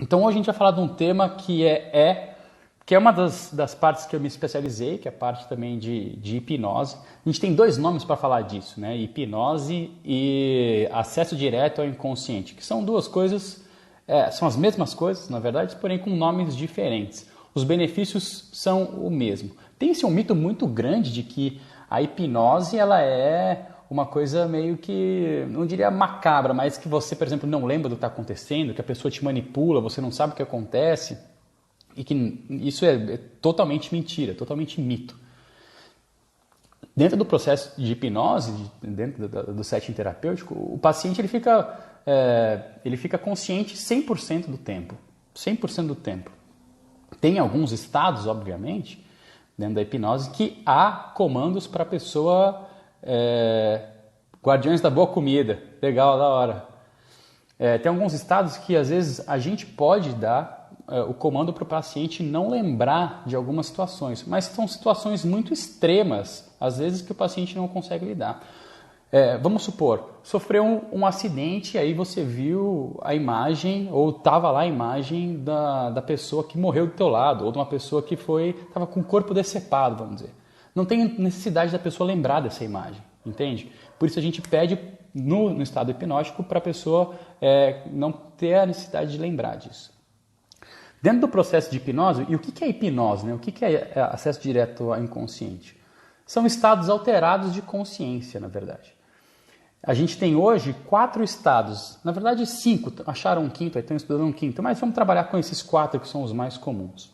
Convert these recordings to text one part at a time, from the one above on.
Então hoje a gente vai falar de um tema que é uma das partes que eu me especializei, que é a parte também de hipnose. A gente tem dois nomes para falar disso, né? Hipnose e acesso direto ao inconsciente, que são duas coisas, são as mesmas coisas, na verdade, porém com nomes diferentes. Os benefícios são o mesmo. Tem-se um mito muito grande de que a hipnose ela é uma coisa meio que, não diria macabra, mas que você, por exemplo, não lembra do que está acontecendo, que a pessoa te manipula, você não sabe o que acontece, e que isso é totalmente mentira, totalmente mito. Dentro do processo de hipnose, dentro do setting terapêutico, o paciente ele fica consciente 100% do tempo. 100% do tempo. Tem alguns estados, obviamente, dentro da hipnose, que há comandos para a pessoa... guardiões da boa comida, legal, da hora. Tem alguns estados que às vezes a gente pode dar o comando para o paciente não lembrar de algumas situações, mas são situações muito extremas, às vezes que o paciente não consegue lidar. Vamos supor, sofreu um acidente, aí você viu a imagem, ou estava lá a imagem da pessoa que morreu do teu lado, ou de uma pessoa que estava com o corpo decepado, vamos dizer. Não tem necessidade da pessoa lembrar dessa imagem, entende? Por isso a gente pede no estado hipnótico para a pessoa não ter a necessidade de lembrar disso. Dentro do processo de hipnose, e o que é hipnose, né? O que é acesso direto ao inconsciente? São estados alterados de consciência, na verdade. A gente tem hoje 4 estados, na verdade 5, acharam um quinto, aí estão estudando um quinto, mas vamos trabalhar com esses 4 que são os mais comuns.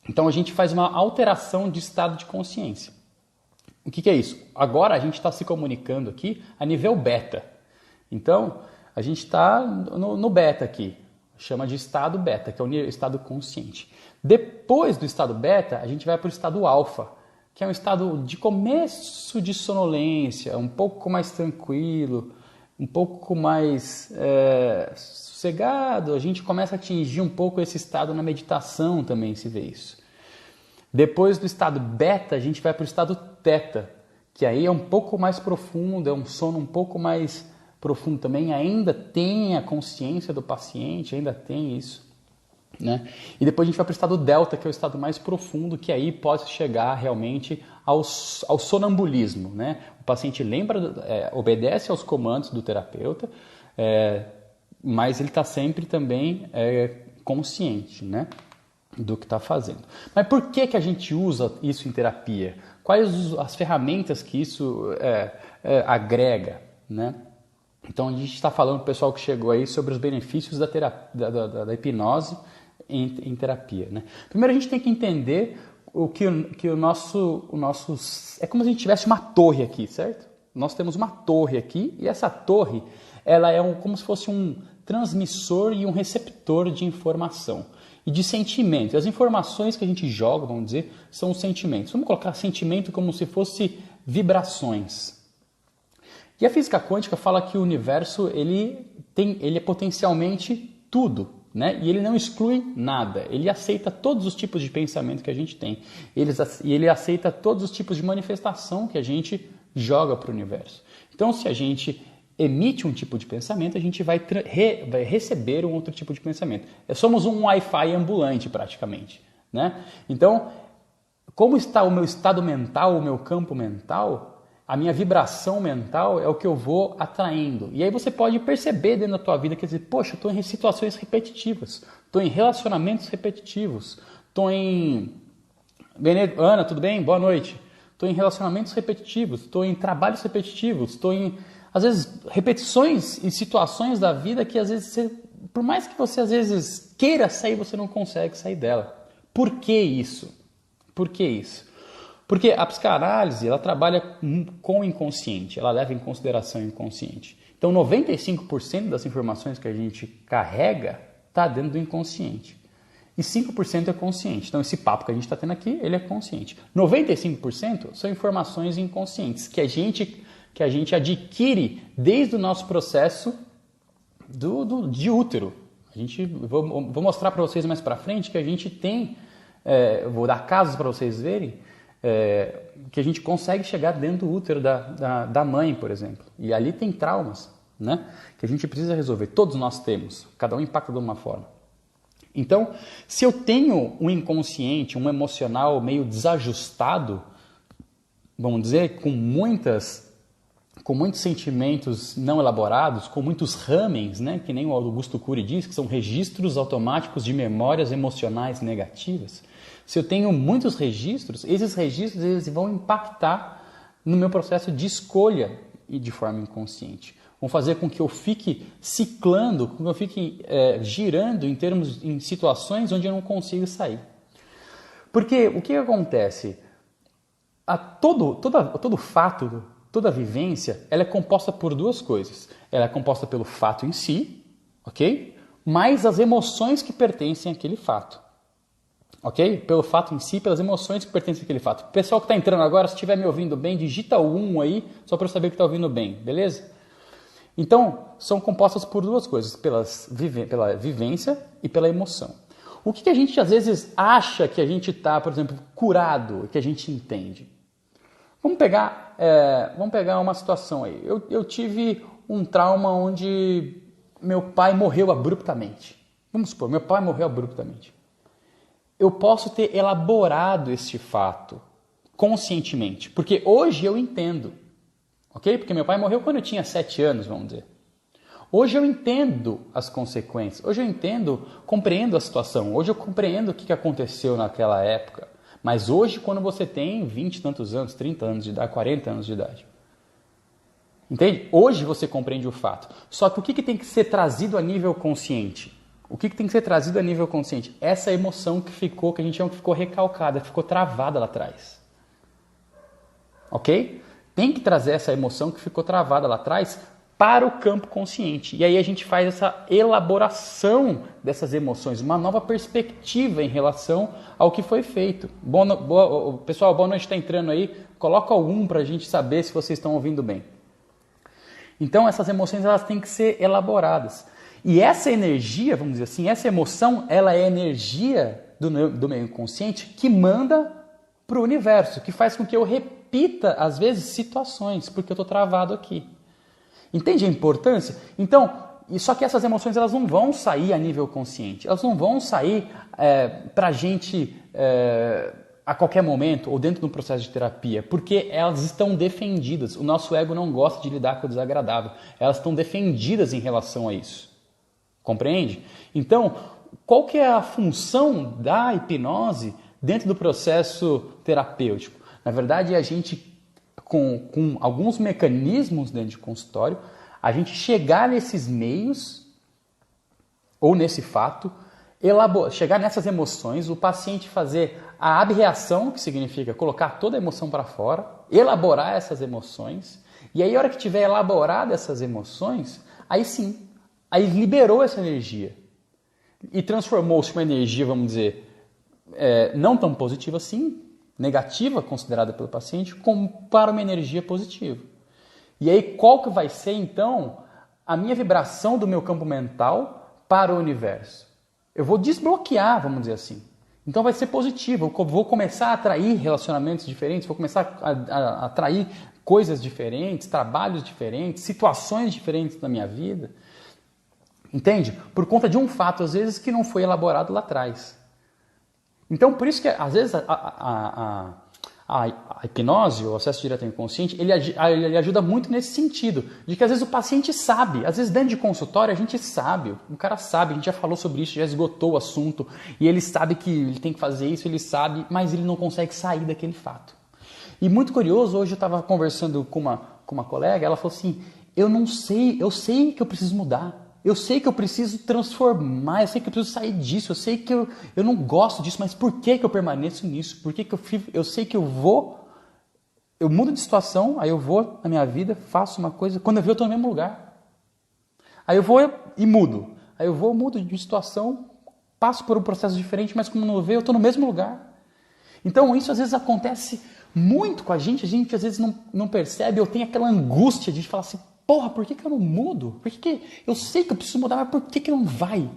Então a gente faz uma alteração de estado de consciência. O que é isso? Agora a gente está se comunicando aqui a nível beta. Então a gente está no beta aqui, chama de estado beta, que é o estado consciente. Depois do estado beta, a gente vai para o estado alfa, que é um estado de começo de sonolência, um pouco mais tranquilo, um pouco mais sossegado. A gente começa a atingir um pouco esse estado na meditação também, se vê isso. Depois do estado beta, a gente vai para o estado teta, que aí é um pouco mais profundo, é um sono um pouco mais profundo também, ainda tem a consciência do paciente, ainda tem isso, né? E depois a gente vai para o estado delta, que é o estado mais profundo, que aí pode chegar realmente ao sonambulismo, né? O paciente obedece aos comandos do terapeuta, mas ele está sempre também consciente, né, do que está fazendo. Mas por que a gente usa isso em terapia? Quais as ferramentas que isso agrega, né? Então a gente está falando para o pessoal que chegou aí sobre os benefícios da hipnose em terapia, né? Primeiro a gente tem que entender que o nosso é como se a gente tivesse uma torre aqui, certo? Nós temos uma torre aqui e essa torre ela é como se fosse um transmissor e um receptor de informação e de sentimento. As informações que a gente joga, vamos dizer, são os sentimentos. Vamos colocar sentimento como se fosse vibrações. E a física quântica fala que o universo ele é potencialmente tudo, né? E ele não exclui nada. Ele aceita todos os tipos de pensamento que a gente tem. E ele aceita todos os tipos de manifestação que a gente joga para o universo. Então, se a gente emite um tipo de pensamento, a gente vai receber um outro tipo de pensamento. Somos um Wi-Fi ambulante, praticamente, né? Então, como está o meu estado mental, o meu campo mental, a minha vibração mental é o que eu vou atraindo. E aí você pode perceber dentro da tua vida, quer dizer, poxa, eu estou em situações repetitivas, estou em relacionamentos repetitivos, estou em... Ana, tudo bem? Boa noite. Estou em relacionamentos repetitivos, estou em trabalhos repetitivos, estou em, às vezes, repetições em situações da vida que às vezes, por mais que você às vezes queira sair, você não consegue sair dela. Por que isso? Por que isso? Porque a psicanálise, ela trabalha com o inconsciente, ela leva em consideração o inconsciente. Então, 95% das informações que a gente carrega está dentro do inconsciente. E 5% é consciente. Então, esse papo que a gente está tendo aqui, ele é consciente. 95% são informações inconscientes, que a gente adquire desde o nosso processo de útero. Vou mostrar para vocês mais para frente que a gente tem, vou dar casos para vocês verem, que a gente consegue chegar dentro do útero da mãe, por exemplo. E ali tem traumas, né, que a gente precisa resolver. Todos nós temos, cada um impacta de uma forma. Então, se eu tenho um inconsciente, um emocional meio desajustado, vamos dizer, com muitos sentimentos não elaborados, com muitos ramens, né, que nem o Augusto Cury diz, que são registros automáticos de memórias emocionais negativas. Se eu tenho muitos registros, esses registros eles vão impactar no meu processo de escolha e de forma inconsciente. Vão fazer com que eu fique ciclando, com que eu fique girando em situações onde eu não consigo sair. Porque o que acontece? Todo fato, toda vivência, ela é composta por duas coisas. Ela é composta pelo fato em si, ok? Mais as emoções que pertencem àquele fato. Ok? Pelo fato em si, pelas emoções que pertencem àquele fato. O pessoal que está entrando agora, se estiver me ouvindo bem, digita o 1 aí, só para eu saber que está ouvindo bem, beleza? Então, são compostas por duas coisas, pela vivência e pela emoção. O que a gente às vezes acha que a gente está, por exemplo, curado, que a gente entende? Vamos pegar uma situação aí. Eu tive um trauma onde meu pai morreu abruptamente. Vamos supor, meu pai morreu abruptamente. Eu posso ter elaborado este fato conscientemente, porque hoje eu entendo. Ok? Porque meu pai morreu quando eu tinha 7 anos, vamos dizer. Hoje eu entendo as consequências. Hoje eu compreendo a situação. Hoje eu compreendo o que aconteceu naquela época. Mas hoje, quando você tem 20 e tantos anos, 30 anos de idade, 40 anos de idade. Entende? Hoje você compreende o fato. Só que o que tem que ser trazido a nível consciente? O que tem que ser trazido a nível consciente? Essa emoção que a gente chama que ficou recalcada, ficou travada lá atrás. Ok? Tem que trazer essa emoção que ficou travada lá atrás para o campo consciente. E aí a gente faz essa elaboração dessas emoções, uma nova perspectiva em relação ao que foi feito. Pessoal, boa noite, está entrando aí. Coloca algum para a gente saber se vocês estão ouvindo bem. Então essas emoções elas têm que ser elaboradas. E essa energia, vamos dizer assim, essa emoção, ela é energia do meu inconsciente que manda para o universo, que faz com que eu repita, às vezes, situações, porque eu estou travado aqui. Entende a importância? Então, só que essas emoções elas não vão sair a nível consciente, elas não vão sair para a gente a qualquer momento ou dentro de um processo de terapia, porque elas estão defendidas. O nosso ego não gosta de lidar com o desagradável, elas estão defendidas em relação a isso. Compreende? Então, qual que é a função da hipnose dentro do processo terapêutico? Na verdade, a gente, com alguns mecanismos dentro de consultório, a gente chegar nesses meios, ou nesse fato, chegar nessas emoções, o paciente fazer a abreação, que significa colocar toda a emoção para fora, elaborar essas emoções, e aí a hora que tiver elaborado essas emoções, aí sim, aí liberou essa energia e transformou-se uma energia, vamos dizer, não tão positiva assim, negativa considerada pelo paciente, como para uma energia positiva. E aí qual que vai ser então a minha vibração do meu campo mental para o universo? Eu vou desbloquear, vamos dizer assim. Então vai ser positivo, eu vou começar a atrair relacionamentos diferentes, vou começar a atrair coisas diferentes, trabalhos diferentes, situações diferentes na minha vida. Entende? Por conta de um fato, às vezes, que não foi elaborado lá atrás. Então, por isso que, às vezes, a hipnose, o acesso direto ao inconsciente, ele ajuda muito nesse sentido, de que, às vezes, o paciente sabe, às vezes, dentro de consultório, a gente sabe, o cara sabe, a gente já falou sobre isso, já esgotou o assunto, e ele sabe que ele tem que fazer isso, ele sabe, mas ele não consegue sair daquele fato. E muito curioso, hoje eu estava conversando com uma colega, ela falou assim, eu sei que eu preciso mudar. Eu sei que eu preciso transformar, eu sei que eu preciso sair disso, eu sei que eu não gosto disso, mas por que eu permaneço nisso? Por que eu sei que eu mudo de situação, aí eu vou na minha vida, faço uma coisa, quando eu ver eu estou no mesmo lugar. Aí eu vou e mudo. Aí eu mudo de situação, passo por um processo diferente, mas como não vê, eu estou no mesmo lugar. Então isso às vezes acontece muito com a gente às vezes não percebe, ou tem aquela angústia de falar assim, porra, por que eu não mudo? Por que eu sei que eu preciso mudar, mas por que não vai?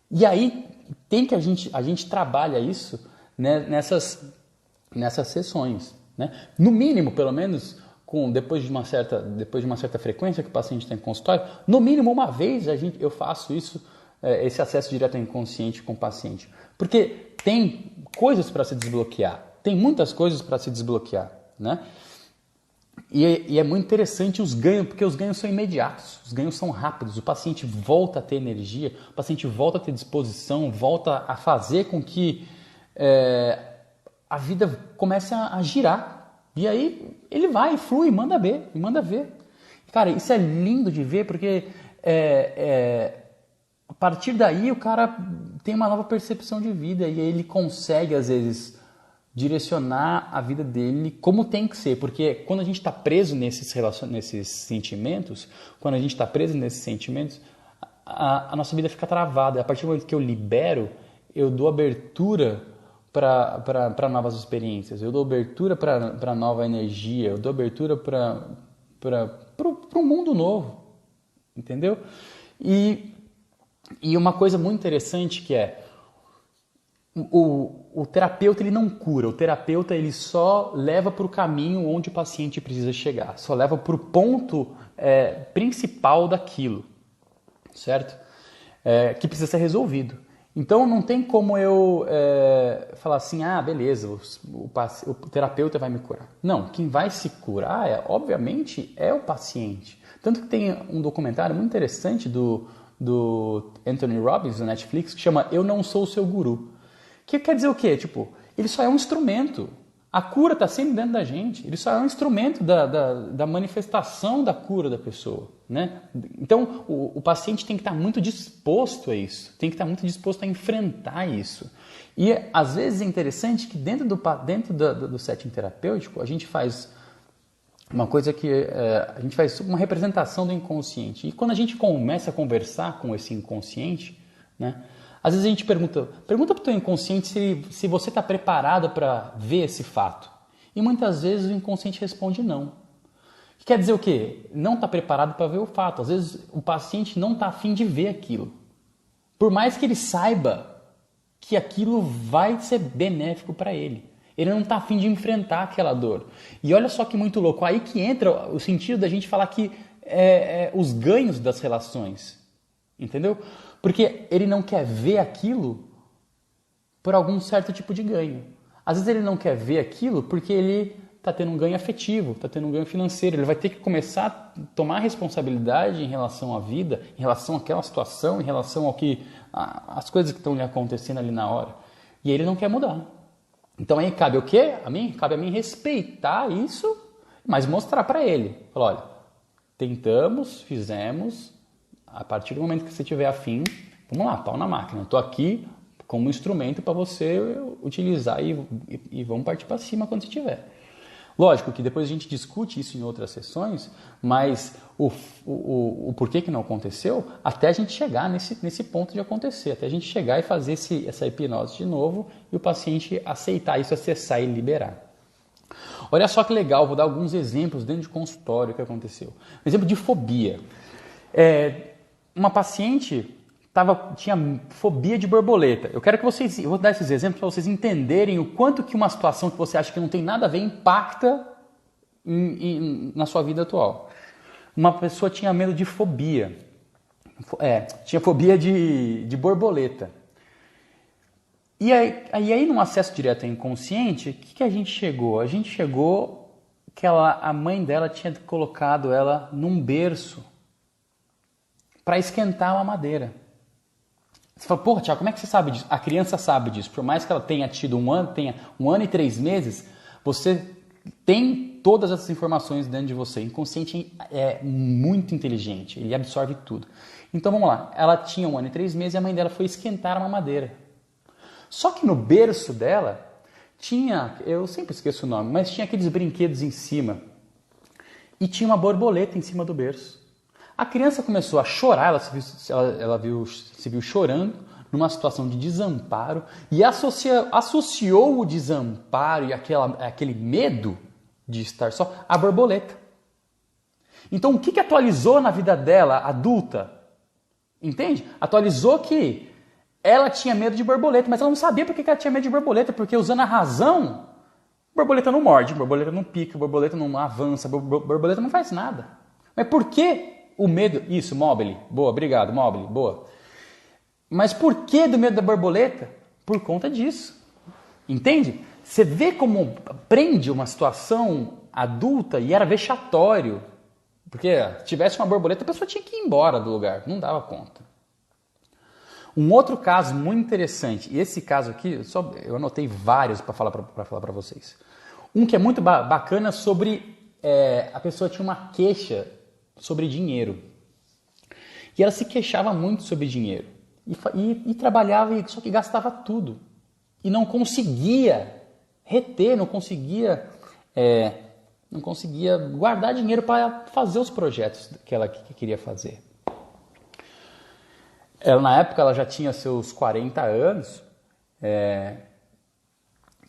E aí tem que a gente trabalha isso, né, nessas sessões. Né? No mínimo, pelo menos, depois de uma certa frequência que o paciente tem em consultório, no mínimo uma vez eu faço isso esse acesso direto ao inconsciente com o paciente? Porque tem coisas para se desbloquear, tem muitas coisas para se desbloquear, né? E é muito interessante os ganhos, porque os ganhos são imediatos, os ganhos são rápidos, o paciente volta a ter energia, o paciente volta a ter disposição, volta a fazer com que a vida comece a girar. E aí ele vai, flui, manda ver, e manda ver. Cara, isso é lindo de ver, porque a partir daí o cara tem uma nova percepção de vida e ele consegue, às vezes, direcionar a vida dele como tem que ser, porque quando a gente está preso nesses sentimentos, a nossa vida fica travada. A partir do momento que eu libero, eu dou abertura para novas experiências, eu dou abertura para nova energia, eu dou abertura para um mundo novo, entendeu? E uma coisa muito interessante que é o terapeuta ele não cura, o terapeuta ele só leva para o caminho onde o paciente precisa chegar, só leva para o ponto principal daquilo, certo? Que precisa ser resolvido. Então não tem como eu falar assim, beleza, o terapeuta vai me curar. Não, quem vai se curar, obviamente, é o paciente. Tanto que tem um documentário muito interessante do Anthony Robbins, do Netflix, que chama Eu Não Sou o Seu Guru. Que quer dizer o quê? Tipo, ele só é um instrumento. A cura está sempre dentro da gente. Ele só é um instrumento da manifestação da cura da pessoa, né? Então, o paciente tem que estar muito disposto a isso. Tem que estar muito disposto a enfrentar isso. E, às vezes, é interessante que dentro do setting terapêutico, a gente faz uma coisa que a gente faz uma representação do inconsciente. E quando a gente começa a conversar com esse inconsciente, né? Às vezes a gente pergunta para o teu inconsciente se você está preparado para ver esse fato. E muitas vezes o inconsciente responde não. Quer dizer o quê? Não está preparado para ver o fato. Às vezes o paciente não está a fim de ver aquilo. Por mais que ele saiba que aquilo vai ser benéfico para ele. Ele não está a fim de enfrentar aquela dor. E olha só que muito louco. Aí que entra o sentido da gente falar que os ganhos das relações. Entendeu? Porque ele não quer ver aquilo por algum certo tipo de ganho. Às vezes ele não quer ver aquilo porque ele está tendo um ganho afetivo, está tendo um ganho financeiro. Ele vai ter que começar a tomar responsabilidade em relação à vida, em relação àquela situação, em relação ao que as coisas que estão lhe acontecendo ali na hora. E ele não quer mudar. Então aí cabe o quê? Cabe a mim respeitar isso, mas mostrar para ele. Falar, olha, tentamos, fizemos. A partir do momento que você tiver afim, vamos lá, pau na máquina. Estou aqui como instrumento para você utilizar e vamos partir para cima quando você tiver. Lógico que depois a gente discute isso em outras sessões, mas o porquê que não aconteceu, até a gente chegar nesse ponto de acontecer, até a gente chegar e fazer essa hipnose de novo e o paciente aceitar isso, acessar e liberar. Olha só que legal, vou dar alguns exemplos dentro de consultório que aconteceu. Um exemplo de fobia. Uma paciente tinha fobia de borboleta. Eu vou dar esses exemplos para vocês entenderem o quanto que uma situação que você acha que não tem nada a ver impacta na sua vida atual. Uma pessoa tinha medo de fobia. Tinha fobia de borboleta. E aí, num acesso direto ao inconsciente, o que a gente chegou? A gente chegou que a mãe dela tinha colocado ela num berço para esquentar uma madeira. Você fala, porra, Thiago, como é que você sabe disso? A criança sabe disso. Por mais que ela tenha tenha 1 ano e 3 meses, você tem todas essas informações dentro de você. O inconsciente é muito inteligente, ele absorve tudo. Então vamos lá, ela tinha 1 ano e 3 meses e a mãe dela foi esquentar uma madeira. Só que no berço dela tinha, eu sempre esqueço o nome, mas tinha aqueles brinquedos em cima. E tinha uma borboleta em cima do berço. A criança começou a chorar, ela se viu chorando numa situação de desamparo e associou o desamparo e aquele medo de estar só à borboleta. Então, o que atualizou na vida dela, adulta? Entende? Atualizou que ela tinha medo de borboleta, mas ela não sabia por que ela tinha medo de borboleta, porque usando a razão, borboleta não morde, borboleta não pica, borboleta não avança, borboleta não faz nada. Mas por que o medo? Isso, Mobile. Boa, obrigado, Mobile. Boa. Mas por que do medo da borboleta? Por conta disso. Entende? Você vê como prende uma situação adulta e era vexatório. Porque se tivesse uma borboleta, a pessoa tinha que ir embora do lugar. Não dava conta. Um outro caso muito interessante, e esse caso aqui, eu anotei vários para falar para vocês. Um que é muito bacana sobre a pessoa tinha uma queixa sobre dinheiro. E ela se queixava muito sobre dinheiro. E trabalhava, só que gastava tudo. E não conseguia reter, não conseguia guardar dinheiro para fazer os projetos que ela queria fazer. Na época ela já tinha seus 40 anos,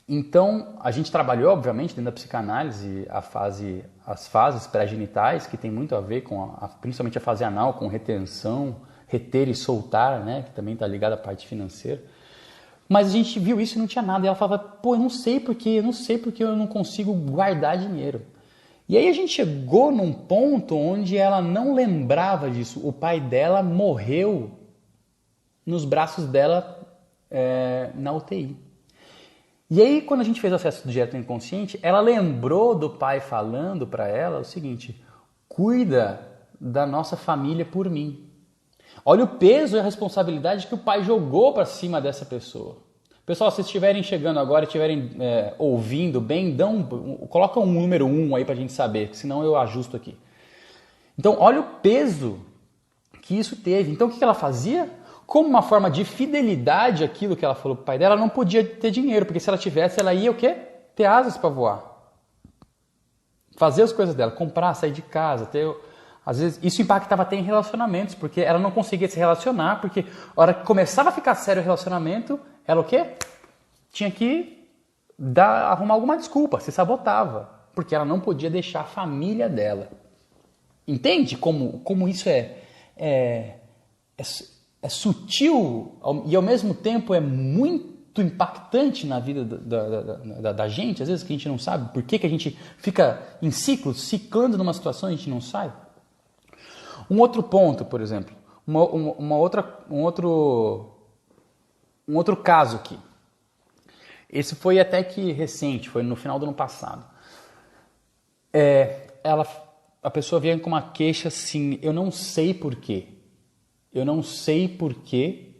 então a gente trabalhou, obviamente, dentro da psicanálise as fases pré-genitais, que tem muito a ver com principalmente a fase anal, com retenção, reter e soltar, né, que também está ligado à parte financeira. Mas a gente viu isso e não tinha nada. E ela falava, pô, eu não sei porque eu não consigo guardar dinheiro. E aí a gente chegou num ponto onde ela não lembrava disso. O pai dela morreu nos braços dela na UTI. E aí, quando a gente fez o acesso direto ao inconsciente, ela lembrou do pai falando para ela o seguinte: cuida da nossa família por mim. Olha o peso e a responsabilidade que o pai jogou para cima dessa pessoa. Pessoal, se estiverem chegando agora e estiverem ouvindo bem, coloca um número 1 aí para a gente saber, senão eu ajusto aqui. Então, olha o peso que isso teve. Então, o que ela fazia? Como uma forma de fidelidade àquilo que ela falou para o pai dela, ela não podia ter dinheiro, porque se ela tivesse, ela ia o quê? Ter asas para voar. Fazer as coisas dela, comprar, sair de casa, às vezes isso impactava até em relacionamentos, porque ela não conseguia se relacionar, porque a hora que começava a ficar sério o relacionamento, ela o quê? Tinha que arrumar alguma desculpa, se sabotava, porque ela não podia deixar a família dela. Entende como isso é sutil e ao mesmo tempo é muito impactante na vida da gente, às vezes que a gente não sabe por que a gente fica em ciclos, ciclando numa situação e a gente não sai. Um outro ponto, por exemplo, um outro caso aqui. Esse foi até que recente, foi no final do ano passado. A pessoa veio com uma queixa assim, eu não sei porquê. Eu não sei porquê,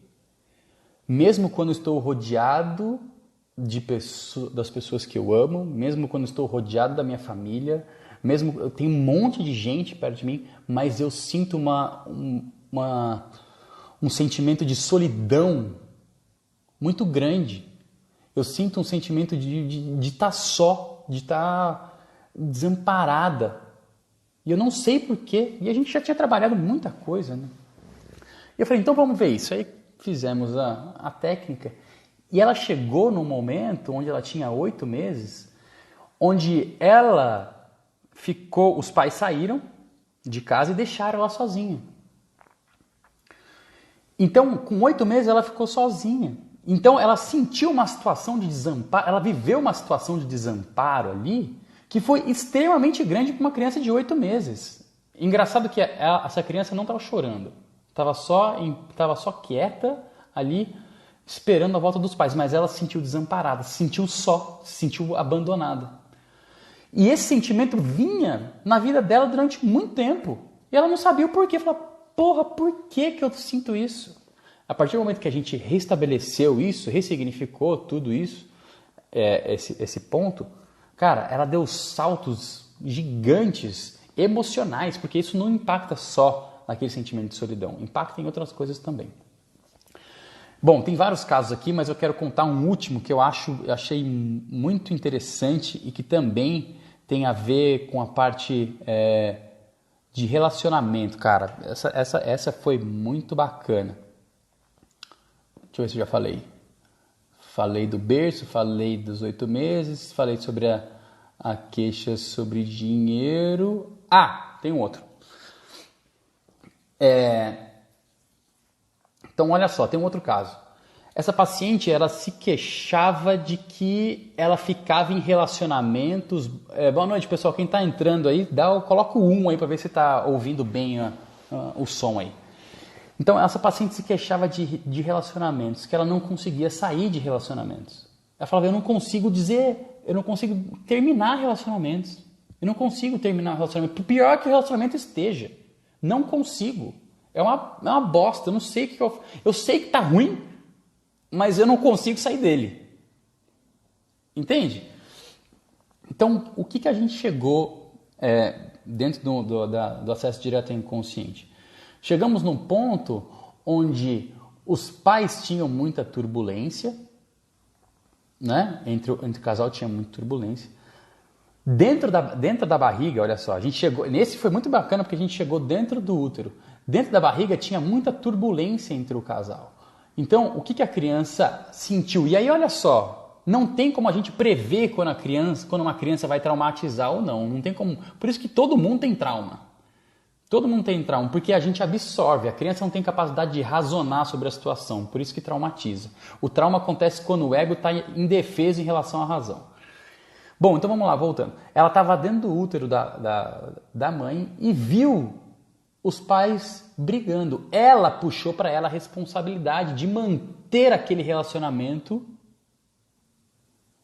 mesmo quando estou rodeado das pessoas que eu amo, mesmo quando estou rodeado da minha família, mesmo eu tenho um monte de gente perto de mim, mas eu sinto um sentimento de solidão muito grande. Eu sinto um sentimento de estar só, de estar desamparada. E eu não sei porquê. E a gente já tinha trabalhado muita coisa, né? E eu falei, então vamos ver isso. Aí fizemos a técnica. E ela chegou num momento onde ela tinha 8 meses, onde ela ficou, os pais saíram de casa e deixaram ela sozinha. Então, com 8 meses, ela ficou sozinha. Então, ela sentiu uma situação de desamparo, ela viveu uma situação de desamparo ali, que foi extremamente grande para uma criança de 8 meses. Engraçado que essa criança não estava chorando. Estava só quieta ali, esperando a volta dos pais. Mas ela se sentiu desamparada, se sentiu só, se sentiu abandonada. E esse sentimento vinha na vida dela durante muito tempo. E ela não sabia o porquê. Falava, porra, por que eu sinto isso? A partir do momento que a gente restabeleceu isso, ressignificou tudo isso, esse ponto, cara, ela deu saltos gigantes, emocionais, porque isso não impacta só naquele sentimento de solidão, impacta em outras coisas também. Bom, tem vários casos aqui, mas eu quero contar um último que eu achei muito interessante e que também tem a ver com a parte de relacionamento, cara. Essa foi muito bacana. Deixa eu ver se eu já falei. Falei do berço, falei dos 8 meses, falei sobre a queixa sobre dinheiro. Tem um outro. Então, olha só, tem um outro caso. Essa paciente, ela se queixava de que ela ficava em relacionamentos... boa noite, pessoal. Quem está entrando aí, coloca o 1 aí para ver se está ouvindo bem o som aí. Então, essa paciente se queixava de relacionamentos, que ela não conseguia sair de relacionamentos. Ela falava, eu não consigo terminar relacionamentos. Eu não consigo terminar um relacionamento. Por pior que o relacionamento esteja. Não consigo. É uma bosta. Eu não sei o que eu sei que tá ruim, mas eu não consigo sair dele. Entende? Então, o que a gente chegou dentro do acesso direto ao inconsciente? Chegamos num ponto onde os pais tinham muita turbulência, né? Entre o casal tinha muita turbulência. Dentro da barriga, olha só, a gente chegou. Nesse foi muito bacana porque a gente chegou dentro do útero. Dentro da barriga tinha muita turbulência entre o casal. Então, o que a criança sentiu? E aí, olha só, não tem como a gente prever quando uma criança vai traumatizar ou não. Não tem como. Por isso que todo mundo tem trauma. Todo mundo tem trauma, porque a gente absorve. A criança não tem capacidade de razonar sobre a situação, por isso que traumatiza. O trauma acontece quando o ego está indefeso em relação à razão. Bom, então vamos lá, voltando. Ela estava dentro do útero da mãe e viu os pais brigando. Ela puxou para ela a responsabilidade de manter aquele relacionamento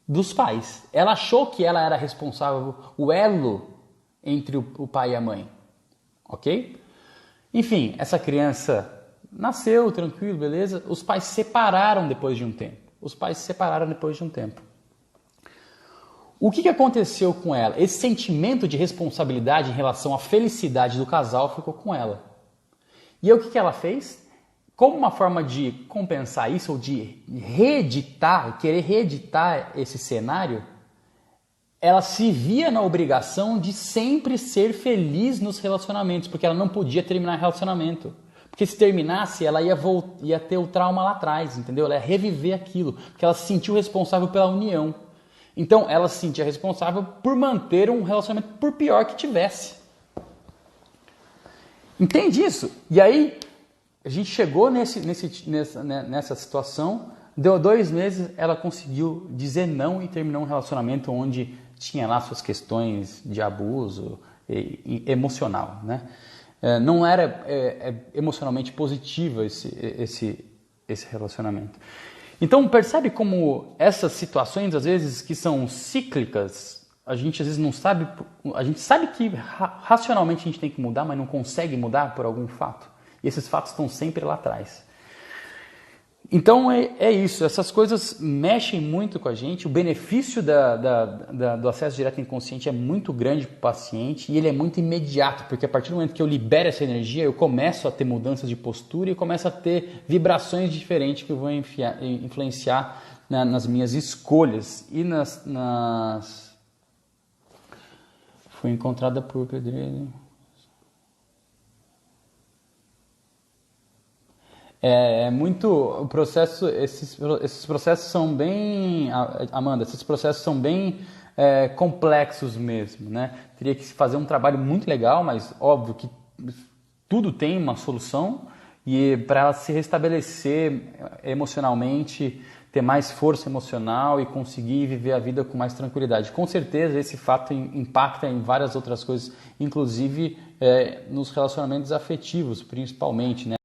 dos pais. Ela achou que ela era responsável, o elo entre o pai e a mãe. Ok? Enfim, essa criança nasceu tranquilo, beleza? Os pais se separaram depois de um tempo. O que aconteceu com ela? Esse sentimento de responsabilidade em relação à felicidade do casal ficou com ela. E aí o que ela fez? Como uma forma de compensar isso, ou de querer reeditar esse cenário, ela se via na obrigação de sempre ser feliz nos relacionamentos, porque ela não podia terminar relacionamento. Porque se terminasse, ela ia ter o trauma lá atrás, entendeu? Ela ia reviver aquilo, porque ela se sentiu responsável pela união. Então, ela se sentia responsável por manter um relacionamento, por pior que tivesse. Entende isso? E aí, a gente chegou nessa situação, deu 2 meses, ela conseguiu dizer não e terminou um relacionamento onde tinha lá suas questões de abuso emocional, né? Não era emocionalmente positivo esse relacionamento. Então, percebe como essas situações, às vezes, que são cíclicas, a gente às vezes não sabe, a gente sabe que racionalmente a gente tem que mudar, mas não consegue mudar por algum fato. E esses fatos estão sempre lá atrás. Então é isso, essas coisas mexem muito com a gente, o benefício do acesso direto inconsciente é muito grande para o paciente e ele é muito imediato, porque a partir do momento que eu libero essa energia, eu começo a ter mudanças de postura e começo a ter vibrações diferentes que vão influenciar nas minhas escolhas e Foi encontrada por pedreiro. É muito o processo, esses processos são bem, Amanda, esses processos são bem complexos mesmo, né? Teria que se fazer um trabalho muito legal, mas óbvio que tudo tem uma solução e para ela se restabelecer emocionalmente, ter mais força emocional e conseguir viver a vida com mais tranquilidade. Com certeza esse fato impacta em várias outras coisas, inclusive nos relacionamentos afetivos, principalmente, né?